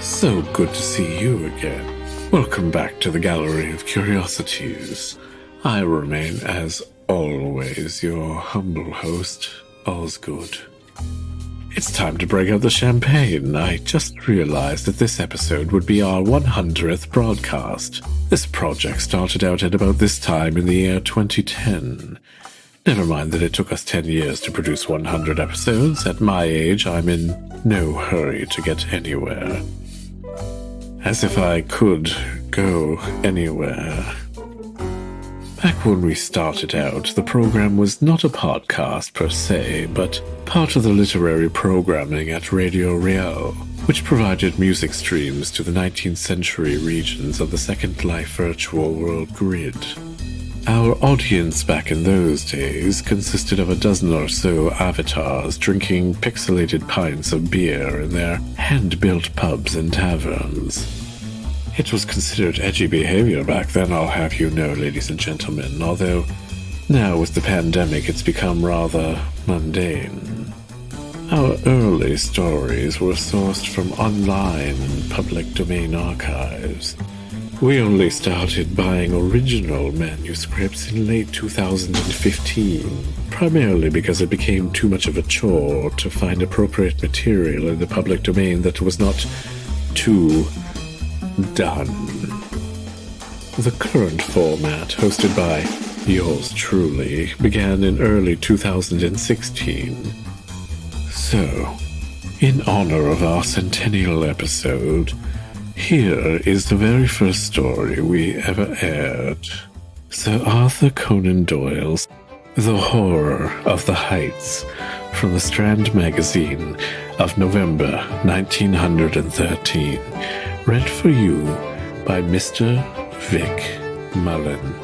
So good to see you again. Welcome back to the Gallery of Curiosities. I remain, as always, your humble host, Osgood. It's time to break out the champagne. I just realized that this episode would be our 100th broadcast. This project started out at about this time in the year 2010. Never mind that it took us 10 years to produce 100 episodes. At my age, I'm in no hurry to get anywhere. As if I could go anywhere. Back when we started out, the program was not a podcast per se, but part of the literary programming at Radio Real, which provided music streams to the 19th century regions of the Second Life virtual world grid. Our audience back in those days consisted of a dozen or so avatars drinking pixelated pints of beer in their hand-built pubs and taverns. It was considered edgy behavior back then, I'll have you know, ladies and gentlemen, although now with the pandemic it's become rather mundane. Our early stories were sourced from online public domain archives. We only started buying original manuscripts in late 2015, primarily because it became too much of a chore to find appropriate material in the public domain that was not too done. The current format, hosted by yours truly, began in early 2016. So, in honor of our centennial episode, here is the very first story we ever aired. Sir Arthur Conan Doyle's The Horror of the Heights, from the Strand magazine of November 1913. Read for you by Mr. Vic Mullen.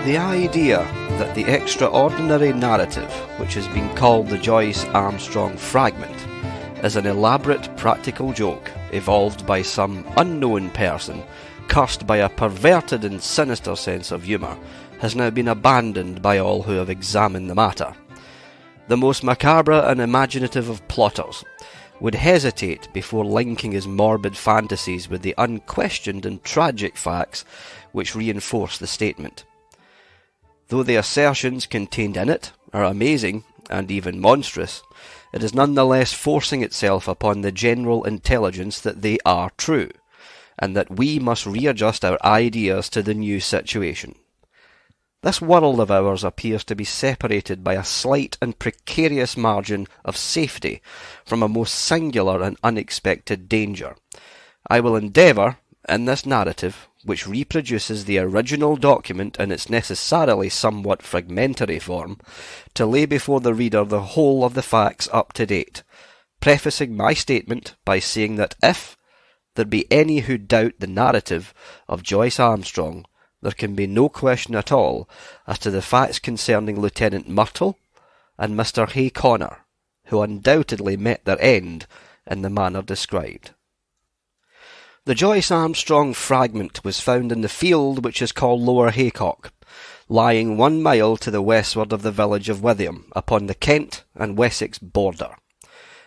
The idea that the extraordinary narrative, which has been called the Joyce Armstrong Fragment, is an elaborate practical joke evolved by some unknown person, cursed by a perverted and sinister sense of humour, has now been abandoned by all who have examined the matter. The most macabre and imaginative of plotters would hesitate before linking his morbid fantasies with the unquestioned and tragic facts which reinforce the statement. Though the assertions contained in it are amazing and even monstrous, it is nonetheless forcing itself upon the general intelligence that they are true, and that we must readjust our ideas to the new situation. This world of ours appears to be separated by a slight and precarious margin of safety from a most singular and unexpected danger. I will endeavour, in this narrative, which reproduces the original document in its necessarily somewhat fragmentary form, to lay before the reader the whole of the facts up to date, prefacing my statement by saying that if there be any who doubt the narrative of Joyce Armstrong, there can be no question at all as to the facts concerning Lieutenant Martel and Mr. Hay Connor, who undoubtedly met their end in the manner described. The Joyce Armstrong fragment was found in the field which is called Lower Haycock, lying 1 mile to the westward of the village of Witham, upon the Kent and Wessex border.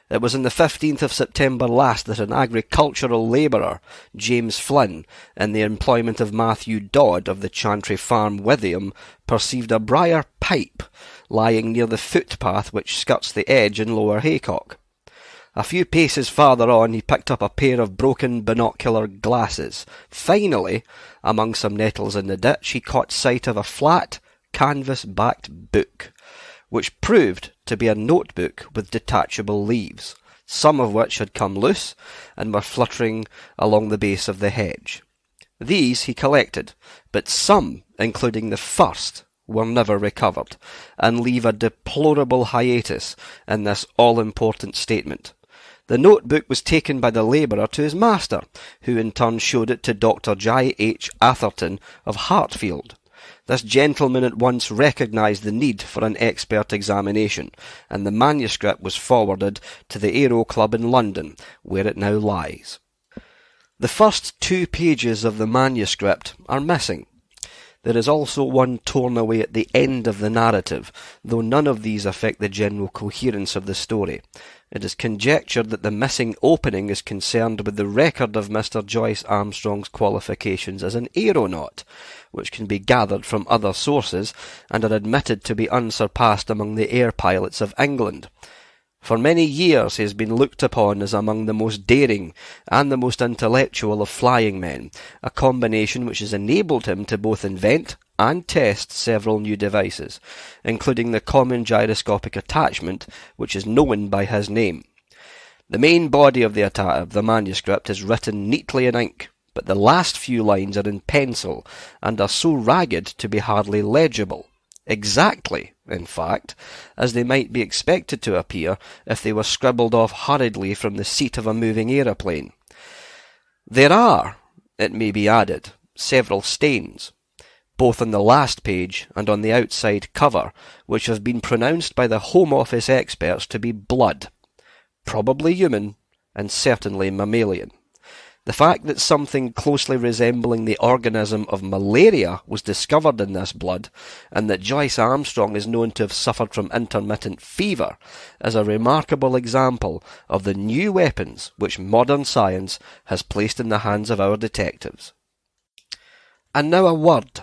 It was on the 15th of September last that an agricultural labourer, James Flynn, in the employment of Matthew Dodd of the Chantry Farm, Witham, perceived a briar pipe lying near the footpath which skirts the edge in Lower Haycock. A few paces farther on he picked up a pair of broken binocular glasses. Finally, among some nettles in the ditch, he caught sight of a flat, canvas-backed book, which proved to be a notebook with detachable leaves, some of which had come loose and were fluttering along the base of the hedge. These he collected, but some, including the first, were never recovered, and leave a deplorable hiatus in this all-important statement. The notebook was taken by the labourer to his master, who in turn showed it to Dr. J. H. Atherton of Hartfield. This gentleman at once recognised the need for an expert examination, and the manuscript was forwarded to the Aero Club in London, where it now lies. The first 2 pages of the manuscript are missing. There is also one torn away at the end of the narrative, though none of these affect the general coherence of the story. It is conjectured that the missing opening is concerned with the record of Mr. Joyce Armstrong's qualifications as an aeronaut, which can be gathered from other sources and are admitted to be unsurpassed among the air pilots of England. For many years he has been looked upon as among the most daring and the most intellectual of flying men, a combination which has enabled him to both invent and test several new devices, including the common gyroscopic attachment, which is known by his name. The main body of the manuscript is written neatly in ink, but the last few lines are in pencil and are so ragged to be hardly legible. Exactly, in fact, as they might be expected to appear if they were scribbled off hurriedly from the seat of a moving aeroplane. There are, it may be added, several stains, both on the last page and on the outside cover, which have been pronounced by the Home Office experts to be blood, probably human and certainly mammalian. The fact that something closely resembling the organism of malaria was discovered in this blood, and that Joyce Armstrong is known to have suffered from intermittent fever, is a remarkable example of the new weapons which modern science has placed in the hands of our detectives. And now a word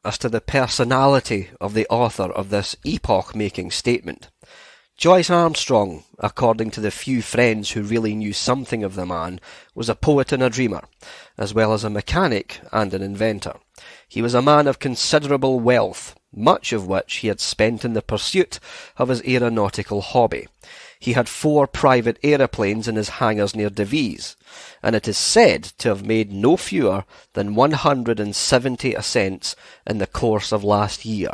as to the personality of the author of this epoch-making statement. Joyce Armstrong, according to the few friends who really knew something of the man, was a poet and a dreamer, as well as a mechanic and an inventor. He was a man of considerable wealth, much of which he had spent in the pursuit of his aeronautical hobby. He had 4 private aeroplanes in his hangars near Devizes, and it is said to have made no fewer than 170 ascents in the course of last year.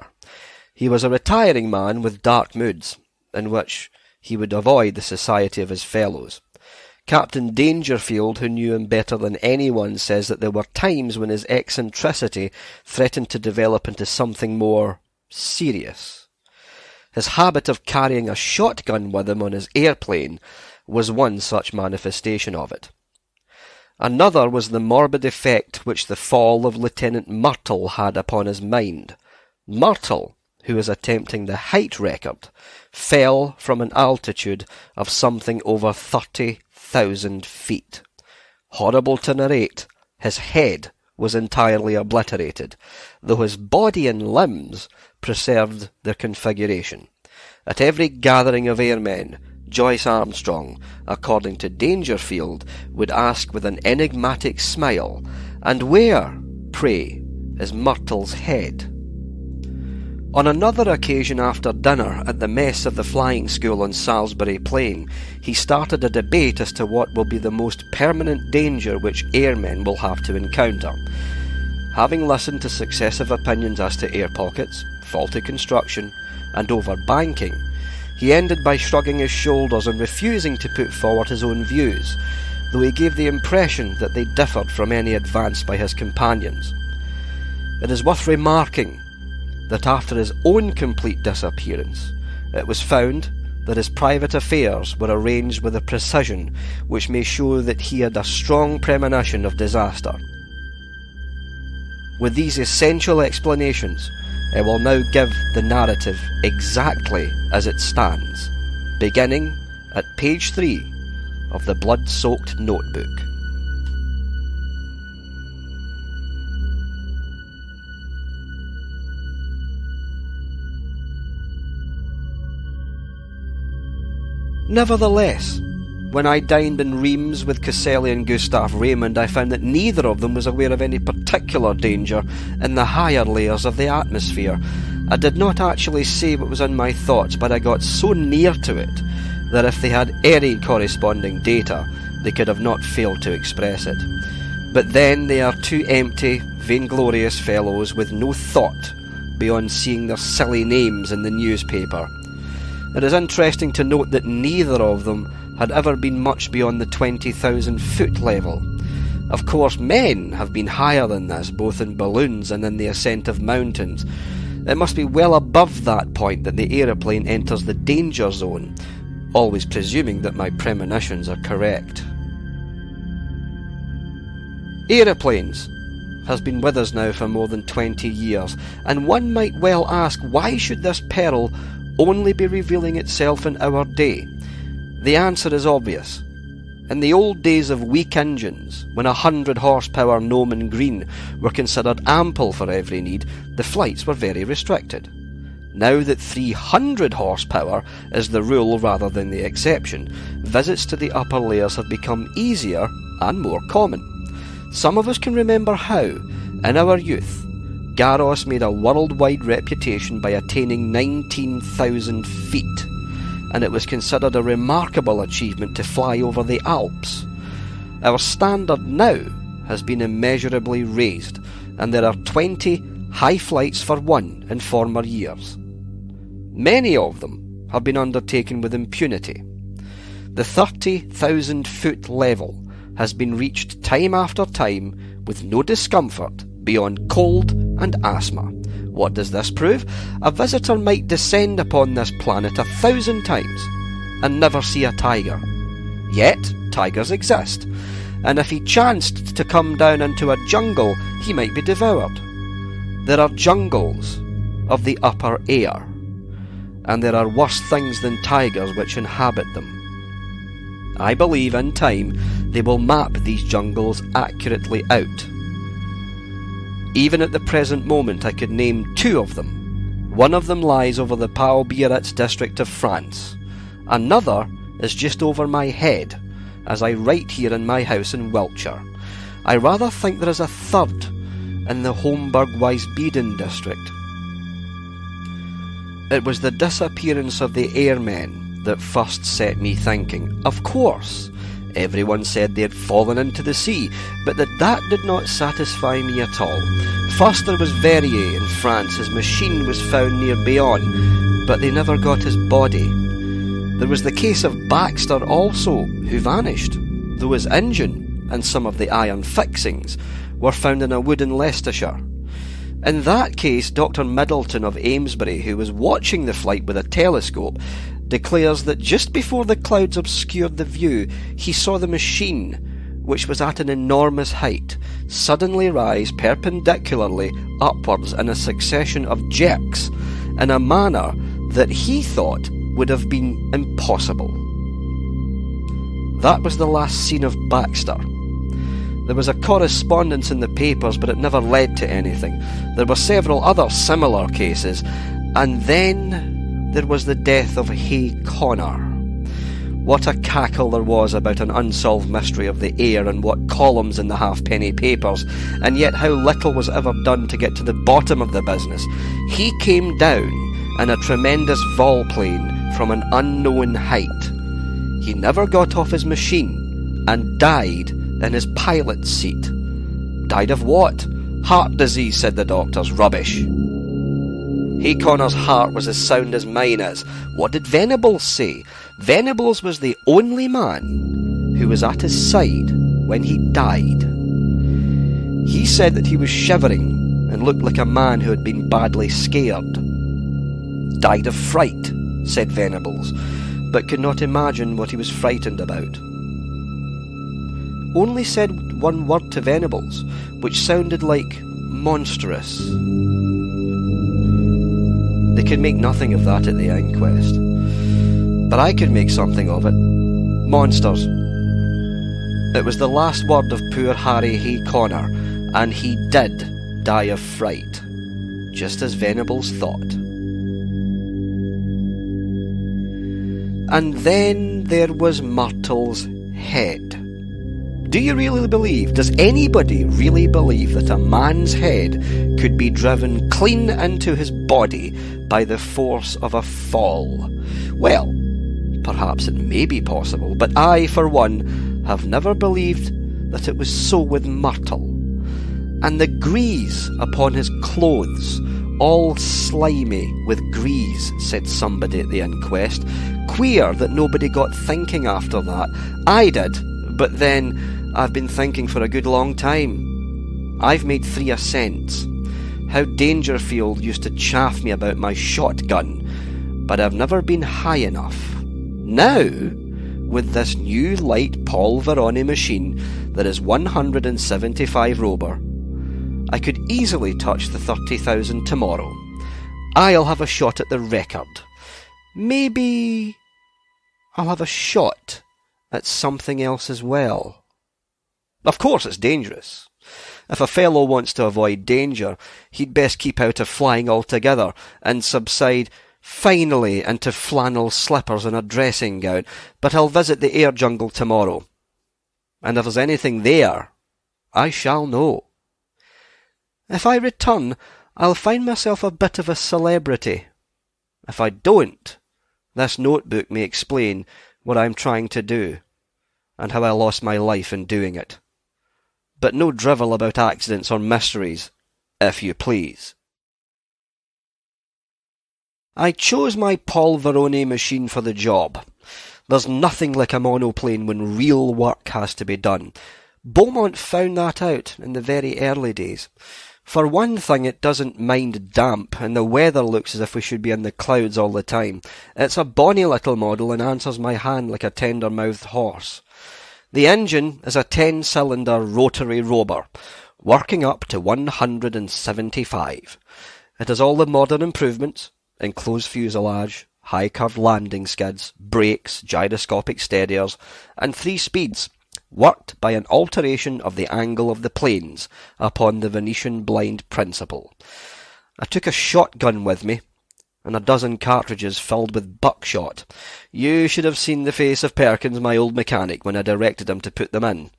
He was a retiring man with dark moods, in which he would avoid the society of his fellows. Captain Dangerfield, who knew him better than anyone, says that there were times when his eccentricity threatened to develop into something more serious. His habit of carrying a shotgun with him on his airplane was one such manifestation of it. Another was the morbid effect which the fall of Lieutenant Martel had upon his mind. Martel, who was attempting the height record, fell from an altitude of something over 30,000 feet. Horrible to narrate, his head was entirely obliterated, though his body and limbs preserved their configuration. At every gathering of airmen, Joyce Armstrong, according to Dangerfield, would ask with an enigmatic smile, "And where, pray, is Martel's head?" On another occasion after dinner at the mess of the flying school on Salisbury Plain, he started a debate as to what will be the most permanent danger which airmen will have to encounter. Having listened to successive opinions as to air pockets, faulty construction, and overbanking, he ended by shrugging his shoulders and refusing to put forward his own views, though he gave the impression that they differed from any advanced by his companions. It is worth remarking that after his own complete disappearance, it was found that his private affairs were arranged with a precision which may show that he had a strong premonition of disaster. With these essential explanations, I will now give the narrative exactly as it stands, beginning at page 3 of the blood-soaked notebook. Nevertheless, when I dined in Reims with Caselli and Gustav Raymond, I found that neither of them was aware of any particular danger in the higher layers of the atmosphere. I did not actually say what was in my thoughts, but I got so near to it that if they had any corresponding data, they could have not failed to express it. But then they are 2 empty, vainglorious fellows with no thought beyond seeing their silly names in the newspaper. It is interesting to note that neither of them had ever been much beyond the 20,000 foot level. Of course, men have been higher than this, both in balloons and in the ascent of mountains. It must be well above that point that the aeroplane enters the danger zone, always presuming that my premonitions are correct. Aeroplanes has been with us now for more than 20 years, and one might well ask, why should this peril only be revealing itself in our day? The answer is obvious. In the old days of weak engines, when 100 horsepower Gnomon Green were considered ample for every need, the flights were very restricted. Now that 300 horsepower is the rule rather than the exception, visits to the upper layers have become easier and more common. Some of us can remember how, in our youth, Garros made a worldwide reputation by attaining 19,000 feet, and it was considered a remarkable achievement to fly over the Alps. Our standard now has been immeasurably raised, and there are 20 high flights for one in former years. Many of them have been undertaken with impunity. The 30,000 foot level has been reached time after time with no discomfort beyond cold and asthma. What does this prove? A visitor might descend upon this planet 1,000 times and never see a tiger. Yet, tigers exist, and if he chanced to come down into a jungle, he might be devoured. There are jungles of the upper air, and there are worse things than tigers which inhabit them. I believe in time they will map these jungles accurately out. Even at the present moment I could name 2 of them. One of them lies over the Pau Biarritz district of France. Another is just over my head, as I write here in my house in Wiltshire. I rather think there is a third in the Homburg-Wiesbaden district. It was the disappearance of the Airmen that first set me thinking. Of course, everyone said they had fallen into the sea, but that did not satisfy me at all. First there was Verrier in France. His machine was found near Bayonne, but they never got his body. There was the case of Baxter also, who vanished, though his engine and some of the iron fixings were found in a wood in Leicestershire. In that case, Dr. Middleton of Amesbury, who was watching the flight with a telescope, declares that just before the clouds obscured the view, he saw the machine, which was at an enormous height, suddenly rise perpendicularly upwards in a succession of jerks in a manner that he thought would have been impossible. That was the last seen of Baxter. There was a correspondence in the papers, but it never led to anything. There were several other similar cases, and then there was the death of Haynor. What a cackle there was about an unsolved mystery of the air, and what columns in the halfpenny papers, and yet how little was ever done to get to the bottom of the business. He came down in a tremendous volplane from an unknown height. He never got off his machine, and died in his pilot's seat. Died of what? Heart disease, said the doctors. Rubbish. Hayconnor's heart was as sound as mine is. What did Venables say? Venables was the only man who was at his side when he died. He said that he was shivering and looked like a man who had been badly scared. Died of fright, said Venables, but could not imagine what he was frightened about. Only said one word to Venables, which sounded like monstrous. They could make nothing of that at the inquest, but I could make something of it. Monsters. It was the last word of poor Harry Hayconnor, and he did die of fright, just as Venables thought. And then there was Martel's head. Do you really believe, does anybody really believe that a man's head could be driven clean into his body by the force of a fall? Well, perhaps it may be possible, but I, for one, have never believed that it was so with Martel. And the grease upon his clothes All slimy with grease, said somebody at the inquest. Queer that nobody got thinking after that. I did, but then I've been thinking for a good long time. I've made 3 ascents. How Dangerfield used to chaff me about my shotgun, but I've never been high enough. Now, with this new light Paul Veroni machine that is 175 rober, I could easily touch the 30,000 tomorrow. I'll have a shot at the record. Maybe I'll have a shot at something else as well. Of course it's dangerous. If a fellow wants to avoid danger, he'd best keep out of flying altogether and subside finally into flannel slippers and a dressing gown. But I'll visit the air jungle tomorrow, and if there's anything there, I shall know. If I return, I'll find myself a bit of a celebrity. If I don't, this notebook may explain what I'm trying to do, and how I lost my life in doing it. But no drivel about accidents or mysteries, if you please. I chose my Paul Veroni machine for the job. There's nothing like a monoplane when real work has to be done. Beaumont found that out in the very early days. For one thing, it doesn't mind damp, and the weather looks as if we should be in the clouds all the time. It's a bonny little model and answers my hand like a tender-mouthed horse. The engine is a 10-cylinder rotary rober, working up to 175. It has all the modern improvements: enclosed fuselage, high-curved landing skids, brakes, gyroscopic steadiers, and 3 speeds, worked by an alteration of the angle of the planes upon the Venetian blind principle. I took a shotgun with me, and a dozen cartridges filled with buckshot. You should have seen the face of Perkins, my old mechanic, when I directed him to put them in.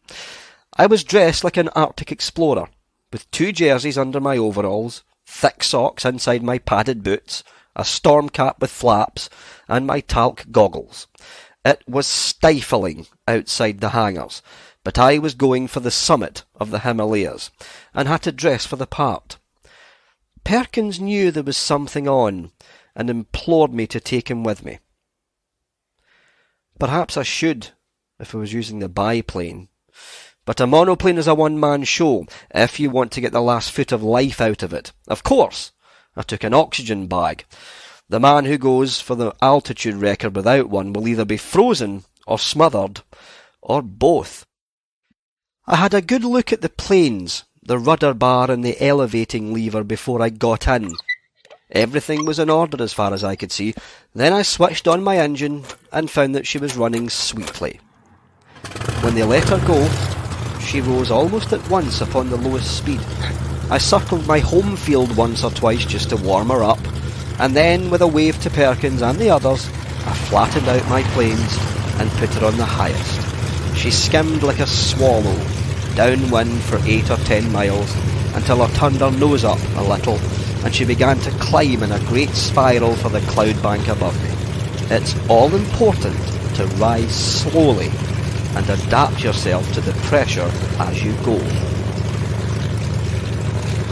I was dressed like an Arctic explorer, with 2 jerseys under my overalls, thick socks inside my padded boots, a storm cap with flaps, and my talc goggles. It was stifling outside the hangars, but I was going for the summit of the Himalayas, and had to dress for the part. Perkins knew there was something on, and implored me to take him with me. Perhaps I should, if I was using the biplane. But a monoplane is a one-man show, if you want to get the last foot of life out of it. Of course, I took an oxygen bag. The man who goes for the altitude record without one will either be frozen or smothered, or both. I had a good look at the planes, the rudder bar and the elevating lever before I got in. Everything was in order as far as I could see. Then I switched on my engine and found that she was running sweetly. When they let her go, she rose almost at once upon the lowest speed. I circled my home field once or twice just to warm her up, and then, with a wave to Perkins and the others, I flattened out my planes and put her on the highest. She skimmed like a swallow, downwind for 8 or 10 miles, until I turned her nose up a little, and she began to climb in a great spiral for the cloud bank above me. It's all important to rise slowly and adapt yourself to the pressure as you go.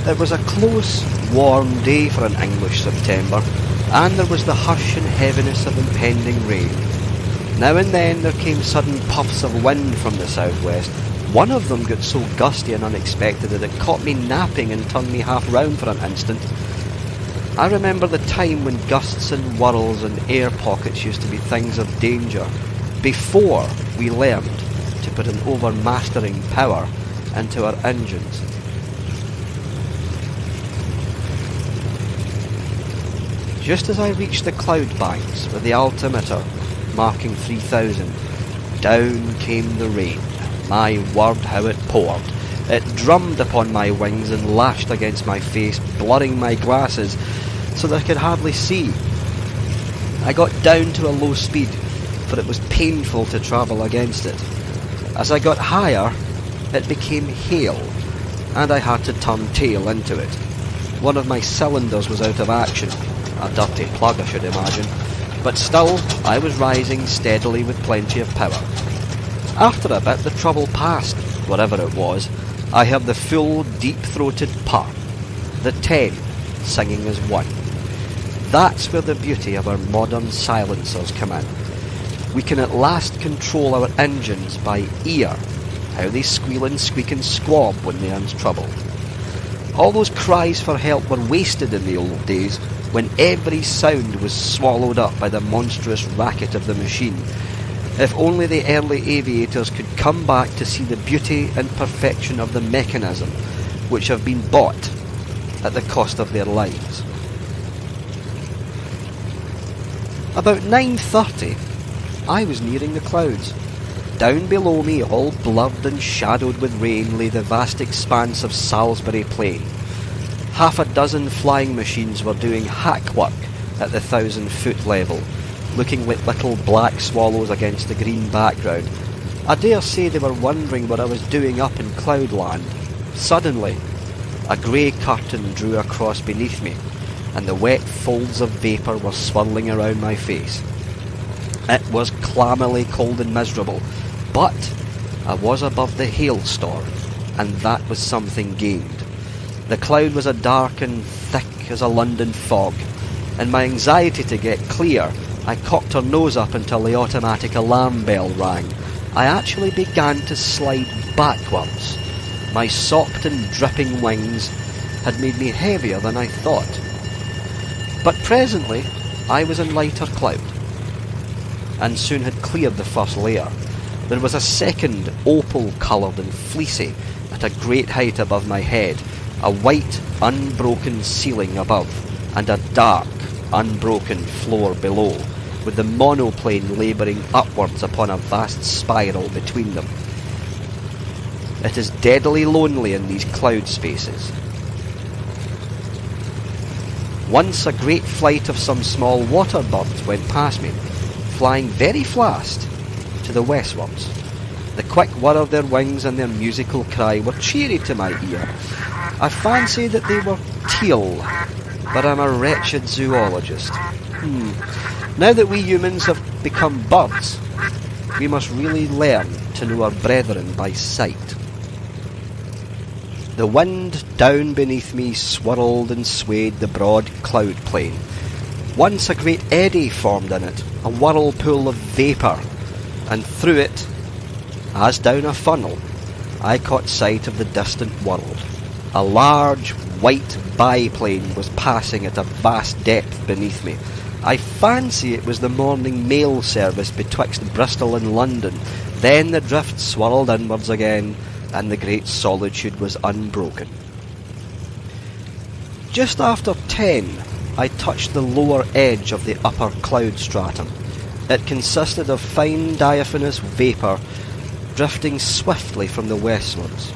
It was a close, warm day for an English September, and there was the hush and heaviness of impending rain. Now and then there came sudden puffs of wind from the southwest. One of them got so gusty and unexpected that it caught me napping and turned me half round for an instant. I remember the time when gusts and whirls and air pockets used to be things of danger, before we learned to put an overmastering power into our engines. Just as I reached the cloud banks with the altimeter marking 3,000, down came the rain. My word, how it poured. It drummed upon my wings and lashed against my face, blurring my glasses so that I could hardly see. I got down to a low speed, for it was painful to travel against it. As I got higher, it became hail, and I had to turn tail into it. One of my cylinders was out of action, a dirty plug I should imagine, but still I was rising steadily with plenty of power. After a bit the trouble passed, whatever it was. I heard the full, deep-throated purr, the 10, singing as one. That's where the beauty of our modern silencers come in. We can at last control our engines by ear, how they squeal and squeak and squab when they're in trouble. All those cries for help were wasted in the old days, when every sound was swallowed up by the monstrous racket of the machine. If only the early aviators could come back to see the beauty and perfection of the mechanism, which have been bought at the cost of their lives. About 9:30, I was nearing the clouds. Down below me, all blurred and shadowed with rain, lay the vast expanse of Salisbury Plain. Half a dozen flying machines were doing hack work at the 1,000-foot level, looking like little black swallows against the green background. I dare say they were wondering what I was doing up in Cloudland. Suddenly, a grey curtain drew across beneath me, and the wet folds of vapour were swirling around my face. It was clammily cold and miserable, but I was above the hailstorm, and that was something gained. The cloud was as dark and thick as a London fog. In my anxiety to get clear, I cocked her nose up until the automatic alarm bell rang. I actually began to slide backwards. My sopped and dripping wings had made me heavier than I thought. But presently I was in lighter cloud, and soon had cleared the first layer. There was a second, opal-coloured and fleecy, at a great height above my head, a white, unbroken ceiling above, and a dark, unbroken floor below, with the monoplane labouring upwards upon a vast spiral between them. It is deadly lonely in these cloud spaces. Once a great flight of some small water birds went past me, flying very fast to the westwards. The quick whir of their wings and their musical cry were cheery to my ear. I fancy that they were teal, but I'm a wretched zoologist. Now that we humans have become birds, we must really learn to know our brethren by sight. The wind down beneath me swirled and swayed the broad cloud plain. Once a great eddy formed in it, a whirlpool of vapour, and through it, as down a funnel, I caught sight of the distant world. A large, white biplane was passing at a vast depth beneath me. I fancy it was the morning mail service betwixt Bristol and London. Then the drift swirled inwards again, and the great solitude was unbroken. Just after 10, I touched the lower edge of the upper cloud stratum. It consisted of fine diaphanous vapour drifting swiftly from the westwards.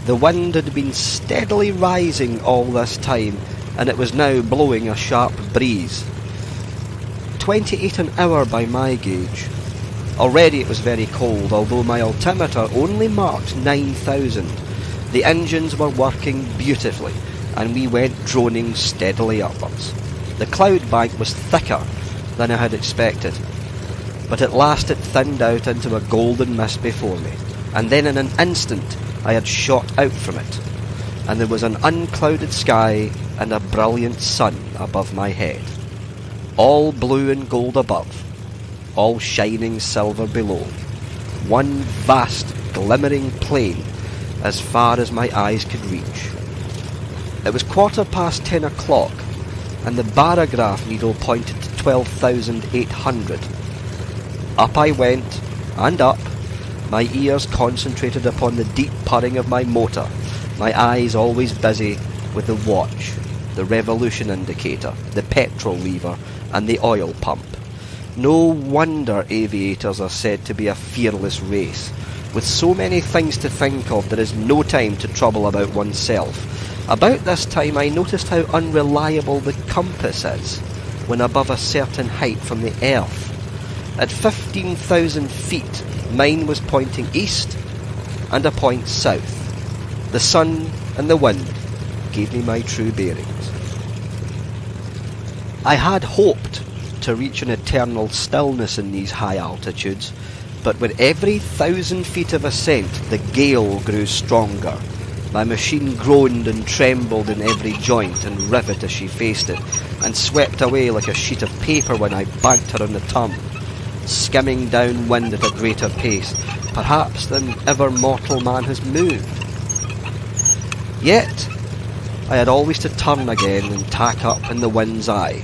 The wind had been steadily rising all this time, and it was now blowing a sharp breeze. 28 an hour by my gauge. Already it was very cold, although my altimeter only marked 9,000. The engines were working beautifully, and we went droning steadily upwards. The cloud bank was thicker than I had expected, but at last it thinned out into a golden mist before me, and then in an instant I had shot out from it, and there was an unclouded sky and a brilliant sun above my head. All blue and gold above, all shining silver below. One vast, glimmering plain as far as my eyes could reach. It was 10:15 o'clock, and the barograph needle pointed to 12,800. Up I went, and up, my ears concentrated upon the deep purring of my motor, my eyes always busy with the watch, the revolution indicator, the petrol lever, and the oil pump. No wonder aviators are said to be a fearless race. With so many things to think of, there is no time to trouble about oneself. About this time I noticed how unreliable the compass is when above a certain height from the earth. At 15,000 feet, mine was pointing east and a point south. The sun and the wind gave me my true bearings. I had hoped to reach an eternal stillness in these high altitudes, but with every 1,000 feet of ascent the gale grew stronger. My machine groaned and trembled in every joint and rivet as she faced it, and swept away like a sheet of paper when I banked her on the turn, skimming downwind at a greater pace, perhaps, than ever mortal man has moved. Yet, I had always to turn again and tack up in the wind's eye,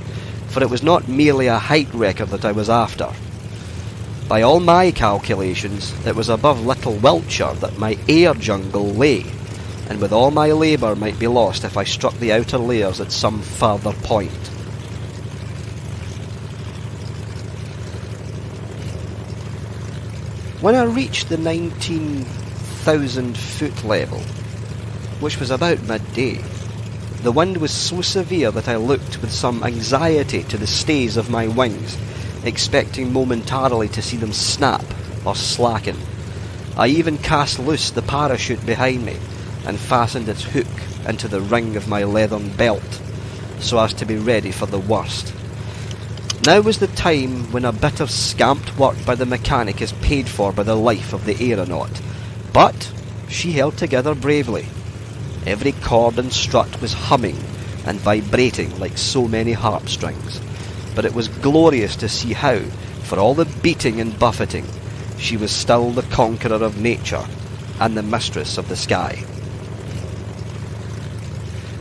for it was not merely a height record that I was after. By all my calculations, it was above Little Wiltshire that my air jungle lay, and with all my labour might be lost if I struck the outer layers at some further point. When I reached the 19,000 foot level, which was about midday, the wind was so severe that I looked with some anxiety to the stays of my wings, expecting momentarily to see them snap or slacken. I even cast loose the parachute behind me and fastened its hook into the ring of my leathern belt, so as to be ready for the worst. Now was the time when a bit of scamped work by the mechanic is paid for by the life of the aeronaut. But she held together bravely. Every cord and strut was humming and vibrating like so many harp-strings. But it was glorious to see how, for all the beating and buffeting, she was still the conqueror of nature and the mistress of the sky.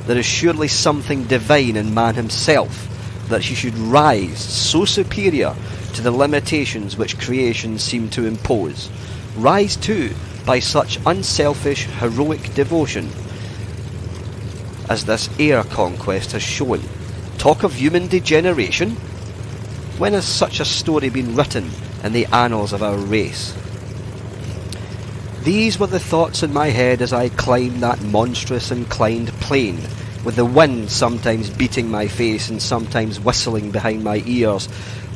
There is surely something divine in man himself, that she should rise so superior to the limitations which creation seemed to impose, rise too by such unselfish, heroic devotion as this air conquest has shown. Talk of human degeneration? When has such a story been written in the annals of our race? These were the thoughts in my head as I climbed that monstrous inclined plane, with the wind sometimes beating my face and sometimes whistling behind my ears,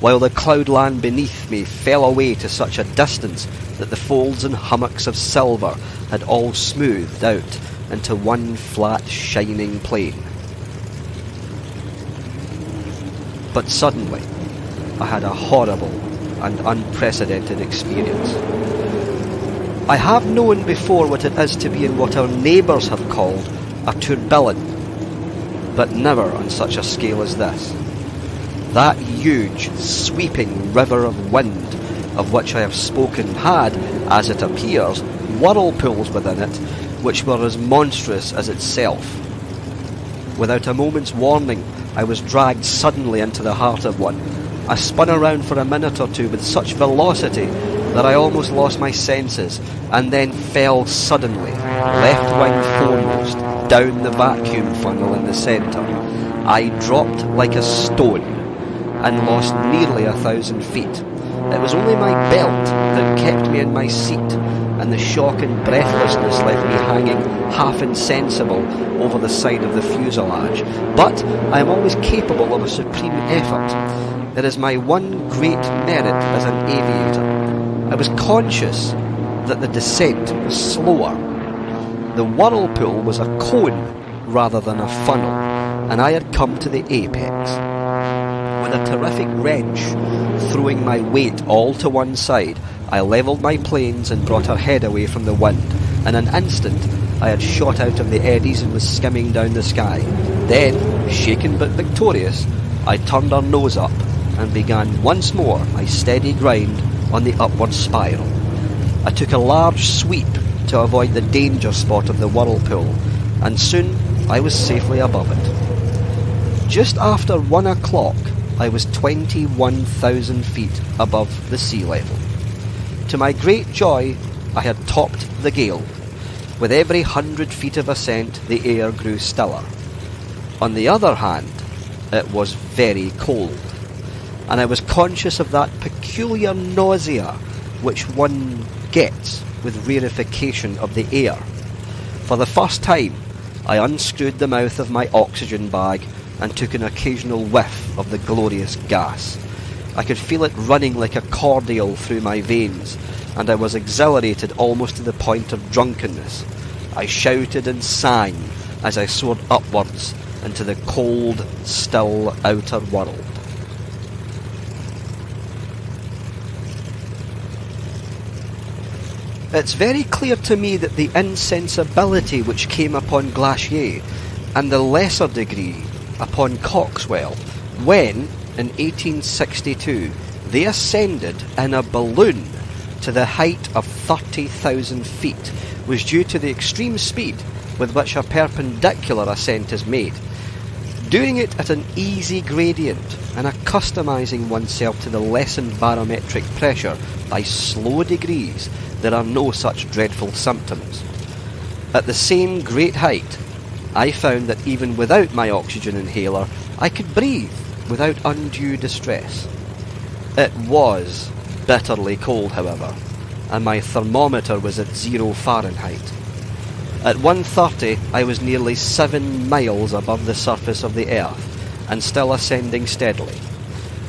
while the cloudland beneath me fell away to such a distance that the folds and hummocks of silver had all smoothed out into one flat shining plain. But suddenly I had a horrible and unprecedented experience. I have known before what it is to be in what our neighbours have called a tourbillon, but never on such a scale as this. That huge, sweeping river of wind of which I have spoken had, as it appears, whirlpools within it which were as monstrous as itself. Without a moment's warning, I was dragged suddenly into the heart of one. I spun around for a minute or two with such velocity that I almost lost my senses, and then fell suddenly, left wing foremost, down the vacuum funnel in the centre. I dropped like a stone, and lost nearly 1,000 feet. It was only my belt that kept me in my seat, and the shock and breathlessness left me hanging half insensible over the side of the fuselage. But I am always capable of a supreme effort. It is my one great merit as an aviator. I was conscious that the descent was slower. The whirlpool was a cone rather than a funnel, and I had come to the apex. With a terrific wrench, throwing my weight all to one side, I levelled my planes and brought her head away from the wind. In an instant, I had shot out of the eddies and was skimming down the sky. Then, shaken but victorious, I turned her nose up and began once more my steady grind on the upward spiral. I took a large sweep to avoid the danger spot of the whirlpool, and soon I was safely above it. Just after 1 o'clock, I was 21,000 feet above the sea level. To my great joy, I had topped the gale. With every 100 feet of ascent, the air grew stiller. On the other hand, it was very cold, and I was conscious of that peculiar nausea which one gets with rarefaction of the air. For the first time, I unscrewed the mouth of my oxygen bag and took an occasional whiff of the glorious gas. I could feel it running like a cordial through my veins, and I was exhilarated almost to the point of drunkenness. I shouted and sang as I soared upwards into the cold, still outer world. It's very clear to me that the insensibility which came upon Glacier, and the lesser degree upon Coxwell, when, in 1862, they ascended in a balloon to the height of 30,000 feet, was due to the extreme speed with which a perpendicular ascent is made. Doing it at an easy gradient and accustomizing oneself to the lessened barometric pressure by slow degrees, there are no such dreadful symptoms. At the same great height, I found that even without my oxygen inhaler, I could breathe without undue distress. It was bitterly cold, however, and my thermometer was at 0 Fahrenheit. At 1:30 I was nearly 7 miles above the surface of the earth, and still ascending steadily.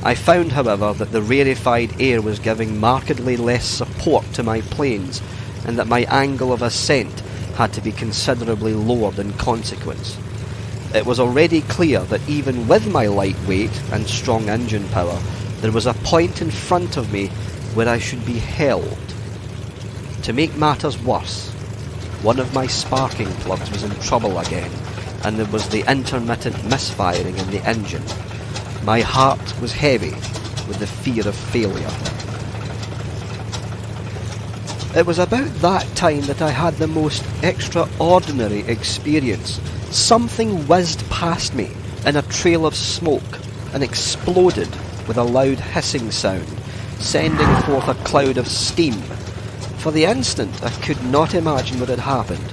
I found, however, that the rarefied air was giving markedly less support to my planes, and that my angle of ascent had to be considerably lowered in consequence. It was already clear that even with my light weight and strong engine power, there was a point in front of me where I should be held. To make matters worse, one of my sparking plugs was in trouble again, and there was the intermittent misfiring in the engine. My heart was heavy with the fear of failure. It was about that time that I had the most extraordinary experience. Something whizzed past me in a trail of smoke and exploded with a loud hissing sound, sending forth a cloud of steam. For the instant I could not imagine what had happened.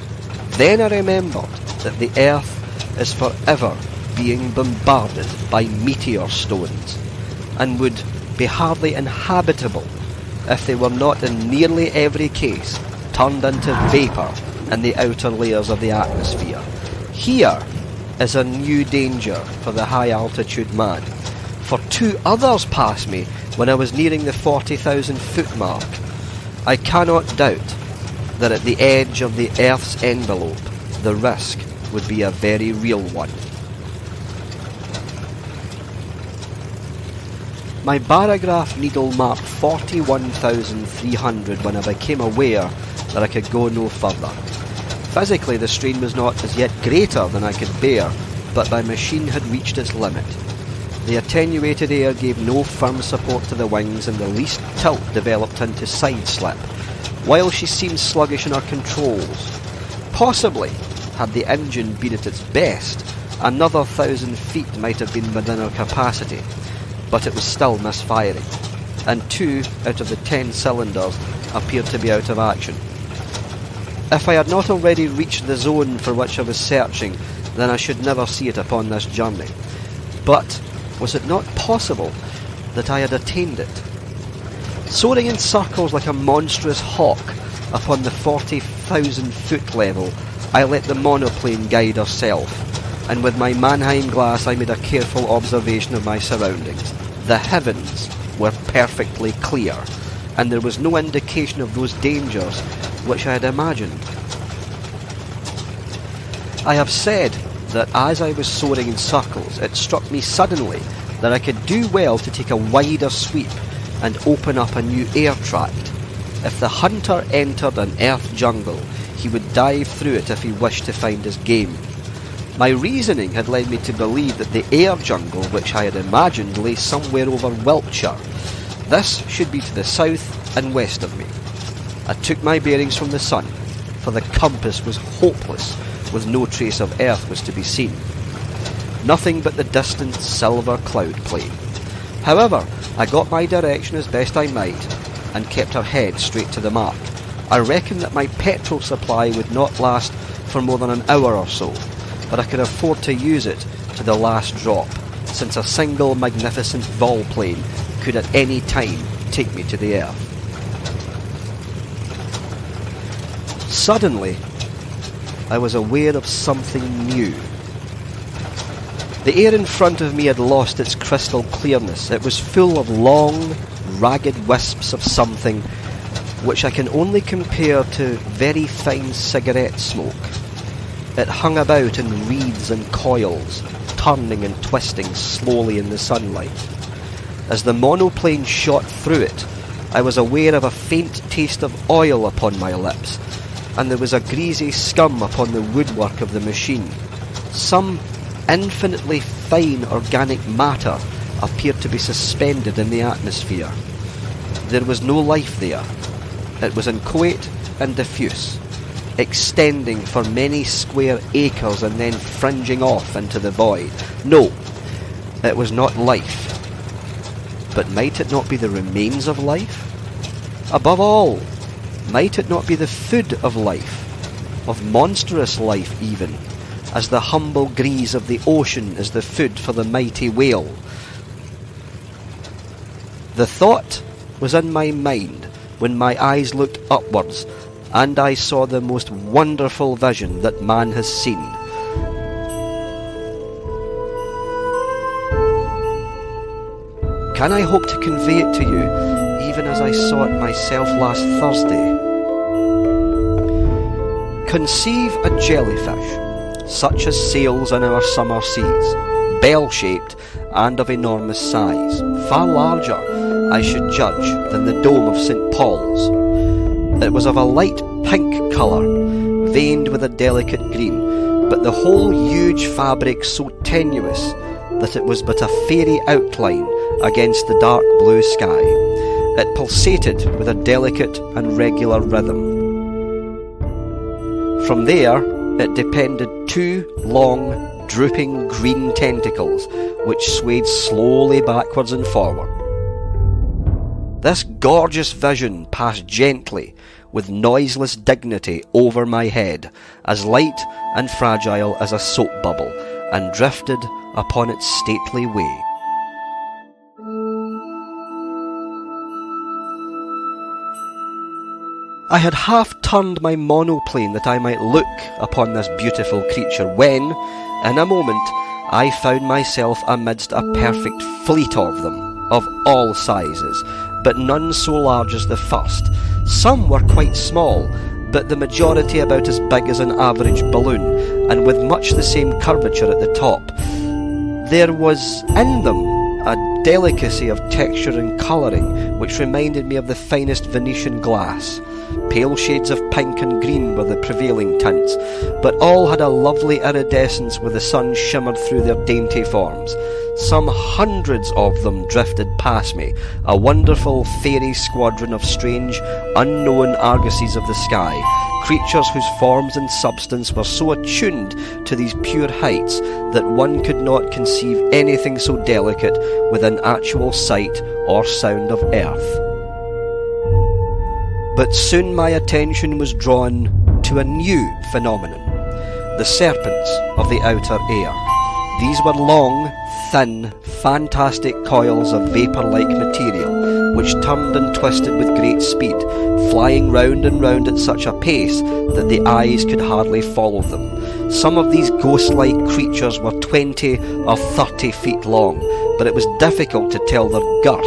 Then I remembered that the earth is forever being bombarded by meteor stones, and would be hardly inhabitable if they were not in nearly every case turned into vapour in the outer layers of the atmosphere. Here is a new danger for the high-altitude man, for 2 others passed me when I was nearing the 40,000 foot mark. I cannot doubt that at the edge of the Earth's envelope, the risk would be a very real one. My barograph needle marked 41,300 when I became aware that I could go no further. Physically, the strain was not as yet greater than I could bear, but my machine had reached its limit. The attenuated air gave no firm support to the wings, and the least tilt developed into side slip, while she seemed sluggish in her controls. Possibly, had the engine been at its best, another 1,000 feet might have been within her capacity, but it was still misfiring, and 2 out of the 10 cylinders appeared to be out of action. If I had not already reached the zone for which I was searching, then I should never see it upon this journey. But was it not possible that I had attained it? Soaring in circles like a monstrous hawk upon the 40,000 foot level, I let the monoplane guide herself, and with my Mannheim glass I made a careful observation of my surroundings. The heavens were perfectly clear, and there was no indication of those dangers which I had imagined. I have said that as I was soaring in circles, it struck me suddenly that I could do well to take a wider sweep and open up a new air tract. If the hunter entered an earth jungle, he would dive through it if he wished to find his game. My reasoning had led me to believe that the air jungle which I had imagined lay somewhere over Wiltshire. This should be to the south and west of me. I took my bearings from the sun, for the compass was hopeless, with no trace of earth was to be seen. Nothing but the distant silver cloud plain. However, I got my direction as best I might, and kept her head straight to the mark. I reckoned that my petrol supply would not last for more than an hour or so, but I could afford to use it to the last drop, since a single magnificent volplane could at any time take me to the earth. Suddenly, I was aware of something new. The air in front of me had lost its crystal clearness. It was full of long, ragged wisps of something which I can only compare to very fine cigarette smoke. It hung about in wreaths and coils, turning and twisting slowly in the sunlight. As the monoplane shot through it, I was aware of a faint taste of oil upon my lips, and there was a greasy scum upon the woodwork of the machine. Some infinitely fine organic matter appeared to be suspended in the atmosphere. There was no life there. It was inchoate and diffuse, extending for many square acres and then fringing off into the void. No, it was not life. But might it not be the remains of life? Above all, might it not be the food of life, of monstrous life even, as the humble grease of the ocean is the food for the mighty whale? The thought was in my mind when my eyes looked upwards, and I saw the most wonderful vision that man has seen. Can I hope to convey it to you, even as I saw it myself last Thursday? Conceive a jellyfish, such as sails in our summer seas, bell-shaped and of enormous size, far larger, I should judge, than the dome of St. Paul's. It was of a light pink colour, veined with a delicate green, but the whole huge fabric so tenuous that it was but a fairy outline against the dark blue sky. It pulsated with a delicate and regular rhythm. From there, it depended two long, drooping green tentacles, which swayed slowly backwards and forward. This gorgeous vision passed gently, with noiseless dignity, over my head, as light and fragile as a soap bubble, and drifted upon its stately way. I had half turned my monoplane that I might look upon this beautiful creature when, in a moment, I found myself amidst a perfect fleet of them, of all sizes, but none so large as the first. Some were quite small, but the majority about as big as an average balloon, and with much the same curvature at the top. There was in them a delicacy of texture and colouring which reminded me of the finest Venetian glass. Pale shades of pink and green were the prevailing tints, but all had a lovely iridescence where the sun shimmered through their dainty forms. Some hundreds of them drifted past me, a wonderful fairy squadron of strange, unknown argosies of the sky, creatures whose forms and substance were so attuned to these pure heights that one could not conceive anything so delicate within actual sight or sound of earth. But soon my attention was drawn to a new phenomenon, the serpents of the outer air. These were long, thin, fantastic coils of vapour-like material, which turned and twisted with great speed, flying round and round at such a pace that the eyes could hardly follow them. Some of these ghost-like creatures were 20 or 30 feet long, but it was difficult to tell their girth,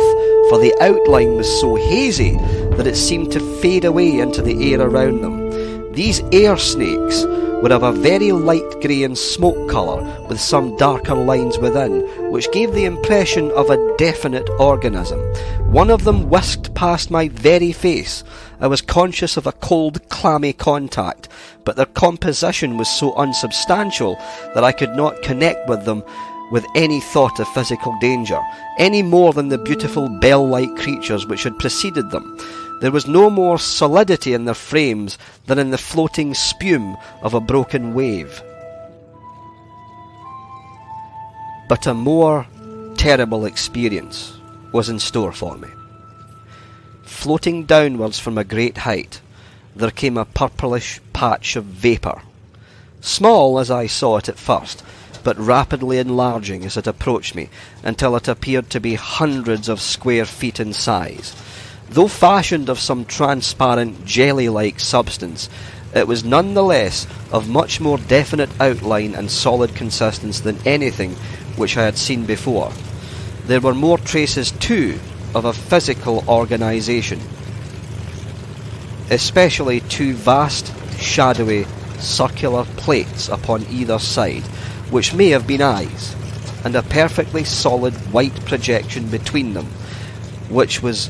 for the outline was so hazy that it seemed to fade away into the air around them. These air snakes were of a very light grey and smoke colour, with some darker lines within, which gave the impression of a definite organism. One of them whisked past my very face. I was conscious of a cold, clammy contact, but their composition was so unsubstantial that I could not connect with them with any thought of physical danger, any more than the beautiful bell-like creatures which had preceded them. There was no more solidity in their frames than in the floating spume of a broken wave. But a more terrible experience was in store for me. Floating downwards from a great height, there came a purplish patch of vapour, small as I saw it at first, but rapidly enlarging as it approached me, until it appeared to be hundreds of square feet in size. Though fashioned of some transparent, jelly-like substance, it was none the less of much more definite outline and solid consistence than anything which I had seen before. There were more traces, too, of a physical organisation, especially two vast, shadowy, circular plates upon either side, which may have been eyes, and a perfectly solid white projection between them, which was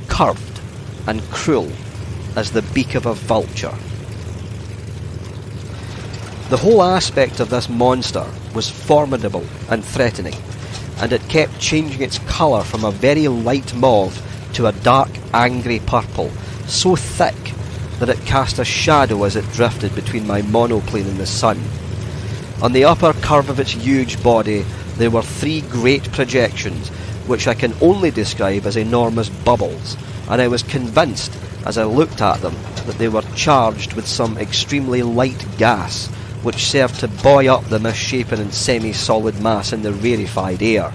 curved and cruel as the beak of a vulture. The whole aspect of this monster was formidable and threatening, and it kept changing its colour from a very light mauve to a dark, angry purple, so thick that it cast a shadow as it drifted between my monoplane and the sun. On the upper curve of its huge body there were 3 great projections, which I can only describe as enormous bubbles, and I was convinced as I looked at them that they were charged with some extremely light gas, which served to buoy up the misshapen and semi-solid mass in the rarefied air.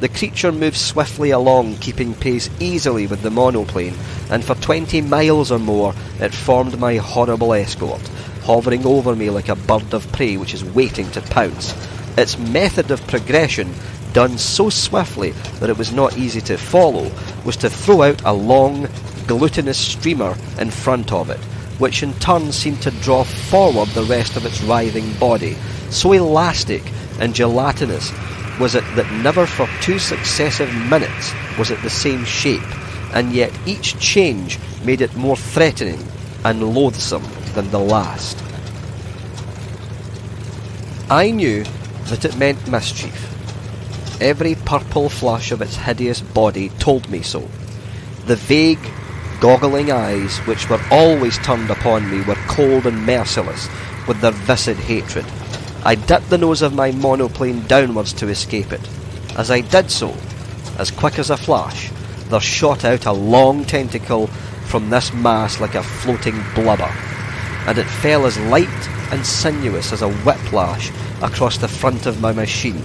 The creature moved swiftly along, keeping pace easily with the monoplane, and for 20 miles or more it formed my horrible escort, hovering over me like a bird of prey which is waiting to pounce. Its method of progression, done so swiftly that it was not easy to follow, was to throw out a long, glutinous streamer in front of it, which in turn seemed to draw forward the rest of its writhing body. So elastic and gelatinous was it that never for 2 successive minutes was it the same shape, and yet each change made it more threatening and loathsome than the last. I knew that it meant mischief. Every purple flush of its hideous body told me so. The vague, goggling eyes, which were always turned upon me, were cold and merciless with their viscid hatred. I dipped the nose of my monoplane downwards to escape it. As I did so, as quick as a flash, there shot out a long tentacle from this mass like a floating blubber, and it fell as light and sinuous as a whiplash across the front of my machine.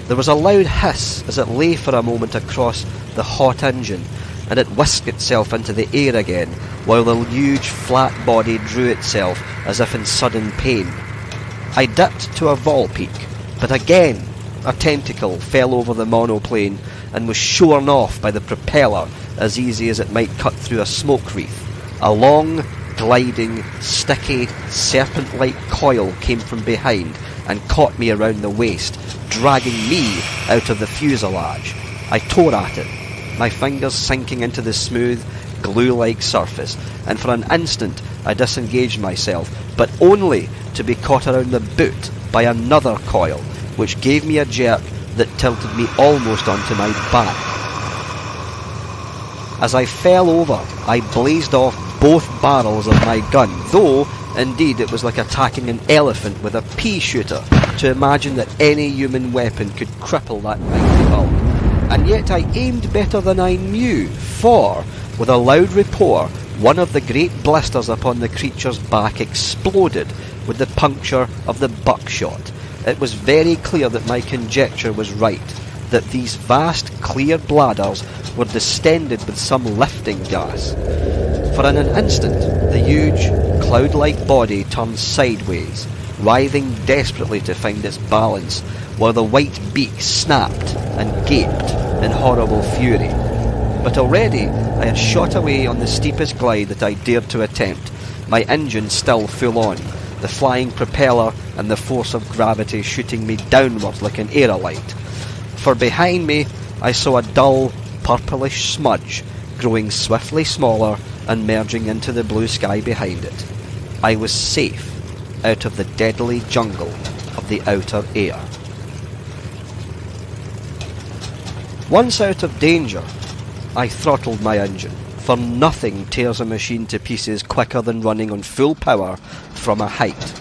There was a loud hiss as it lay for a moment across the hot engine, and it whisked itself into the air again, while the huge flat body drew itself as if in sudden pain. I dipped to a vol peak, but again a tentacle fell over the monoplane and was shorn off by the propeller as easy as it might cut through a smoke wreath. A long, gliding, sticky, serpent-like coil came from behind and caught me around the waist, dragging me out of the fuselage. I tore at it, my fingers sinking into the smooth, glue-like surface, and for an instant I disengaged myself, but only to be caught around the boot by another coil, which gave me a jerk that tilted me almost onto my back. As I fell over, I blazed off both barrels of my gun, though, indeed, it was like attacking an elephant with a pea shooter to imagine that any human weapon could cripple that mighty bulk. And yet I aimed better than I knew, for, with a loud report, one of the great blisters upon the creature's back exploded with the puncture of the buckshot. It was very clear that my conjecture was right, that these vast, clear bladders were distended with some lifting gas. For in an instant, the huge, cloud-like body turned sideways, writhing desperately to find its balance, while the white beak snapped and gaped in horrible fury. But already I had shot away on the steepest glide that I dared to attempt, my engine still full on, the flying propeller and the force of gravity shooting me downwards like an aerolite. For behind me I saw a dull, purplish smudge, growing swiftly smaller and merging into the blue sky behind it. I was safe out of the deadly jungle of the outer air. Once out of danger, I throttled my engine, for nothing tears a machine to pieces quicker than running on full power from a height.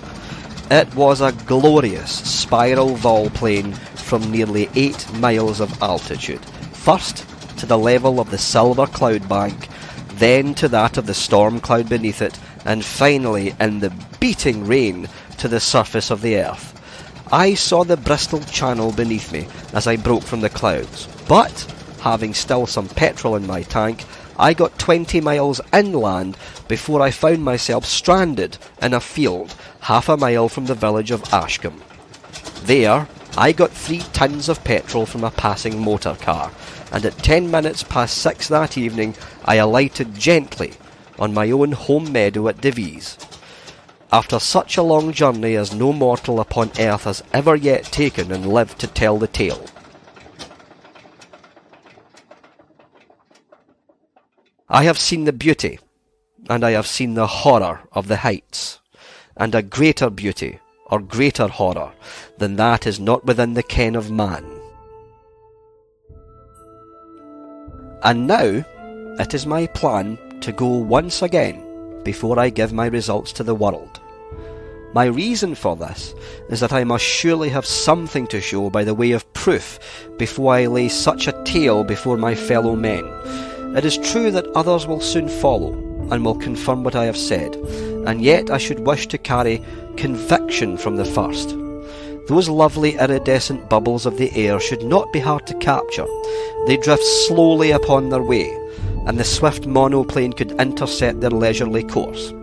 It was a glorious spiral volplane from nearly 8 miles of altitude, first to the level of the silver cloud bank, then to that of the storm cloud beneath it, and finally, in the beating rain, to the surface of the earth. I saw the Bristol Channel beneath me as I broke from the clouds, but, having still some petrol in my tank, I got 20 miles inland before I found myself stranded in a field half a mile from the village of Ashcombe. There, I got 3 tins of petrol from a passing motor car, and at 10 minutes past 6 that evening I alighted gently on my own home meadow at Devizes. After such a long journey as no mortal upon earth has ever yet taken and lived to tell the tale. I have seen the beauty, and I have seen the horror of the heights, and a greater beauty, or greater horror, than that is not within the ken of man. And now it is my plan to go once again before I give my results to the world. My reason for this is that I must surely have something to show by the way of proof before I lay such a tale before my fellow men. It is true that others will soon follow and will confirm what I have said, and yet I should wish to carry conviction from the first. Those lovely iridescent bubbles of the air should not be hard to capture. They drift slowly upon their way, and the swift monoplane could intercept their leisurely course.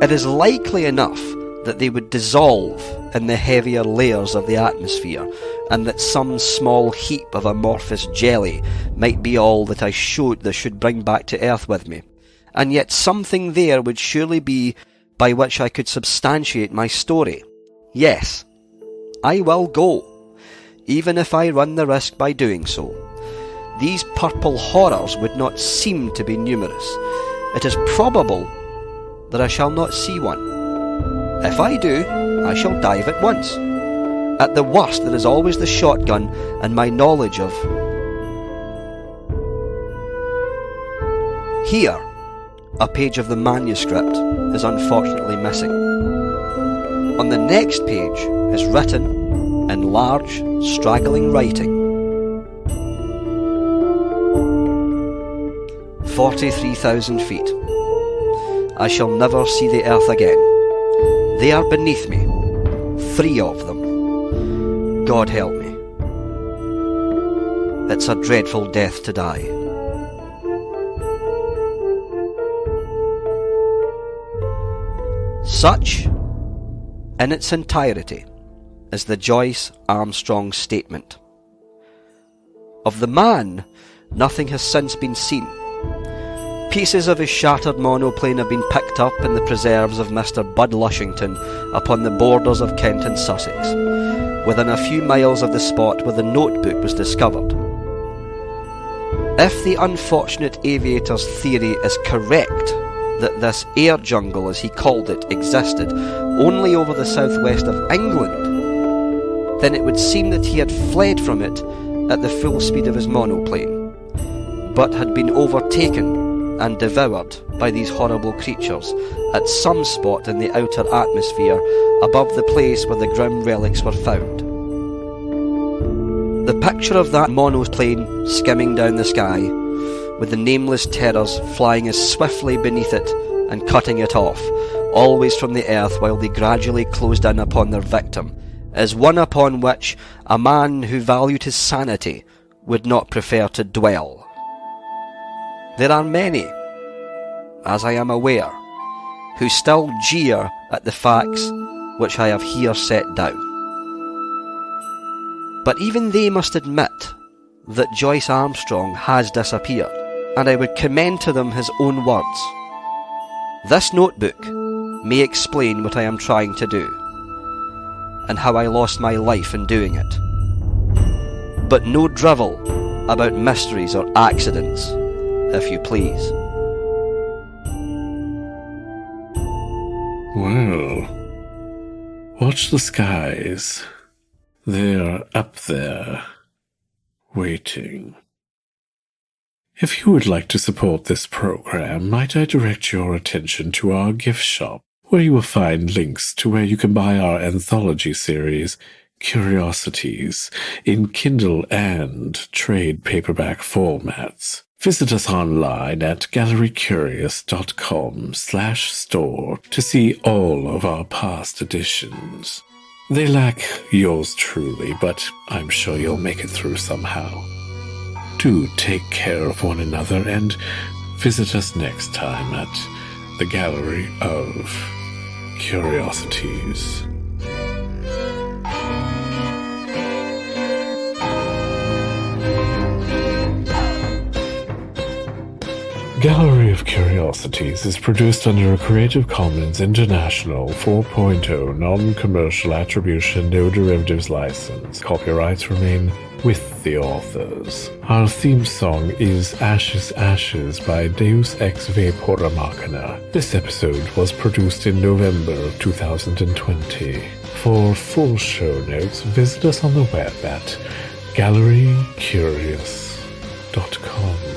It is likely enough that they would dissolve in the heavier layers of the atmosphere, and that some small heap of amorphous jelly might be all that I should bring back to earth with me. And yet something there would surely be by which I could substantiate my story. Yes, I will go, even if I run the risk by doing so. These purple horrors would not seem to be numerous. It is probable that I shall not see one. If I do, I shall dive at once. At the worst, there is always the shotgun and my knowledge of... Here, a page of the manuscript is unfortunately missing. On the next page is written in large, straggling writing, 43,000 feet. I shall never see the earth again. They are beneath me, 3 of them. God help me. It's a dreadful death to die. Such, in its entirety, is the Joyce Armstrong statement. Of the man, nothing has since been seen. Pieces of his shattered monoplane have been picked up in the preserves of Mr. Bud Lushington upon the borders of Kent and Sussex, within a few miles of the spot where the notebook was discovered. If the unfortunate aviator's theory is correct, that this air jungle, as he called it, existed only over the southwest of England, then it would seem that he had fled from it at the full speed of his monoplane, but had been overtaken and devoured by these horrible creatures at some spot in the outer atmosphere above the place where the grim relics were found. The picture of that monoplane skimming down the sky, with the nameless terrors flying as swiftly beneath it and cutting it off, always from the earth while they gradually closed in upon their victim, is one upon which a man who valued his sanity would not prefer to dwell. There are many, as I am aware, who still jeer at the facts which I have here set down. But even they must admit that Joyce Armstrong has disappeared, and I would commend to them his own words. This notebook may explain what I am trying to do, and how I lost my life in doing it. But no drivel about mysteries or accidents, if you please. Well, watch the skies. They're up there, waiting. If you would like to support this program, might I direct your attention to our gift shop, where you will find links to where you can buy our anthology series, Curiosities, in Kindle and trade paperback formats. Visit us online at gallerycurious.com/store to see all of our past editions. They lack yours truly, but I'm sure you'll make it through somehow. Do take care of one another and visit us next time at the Gallery of Curiosities. Gallery of Curiosities Curiosities is produced under a Creative Commons International 4.0 non-commercial attribution no derivatives license. Copyrights remain with the authors. Our theme song is Ashes Ashes by Deus Ex Vapora Machina. This episode was produced in November of 2020. For full show notes, visit us on the web at gallerycurious.com.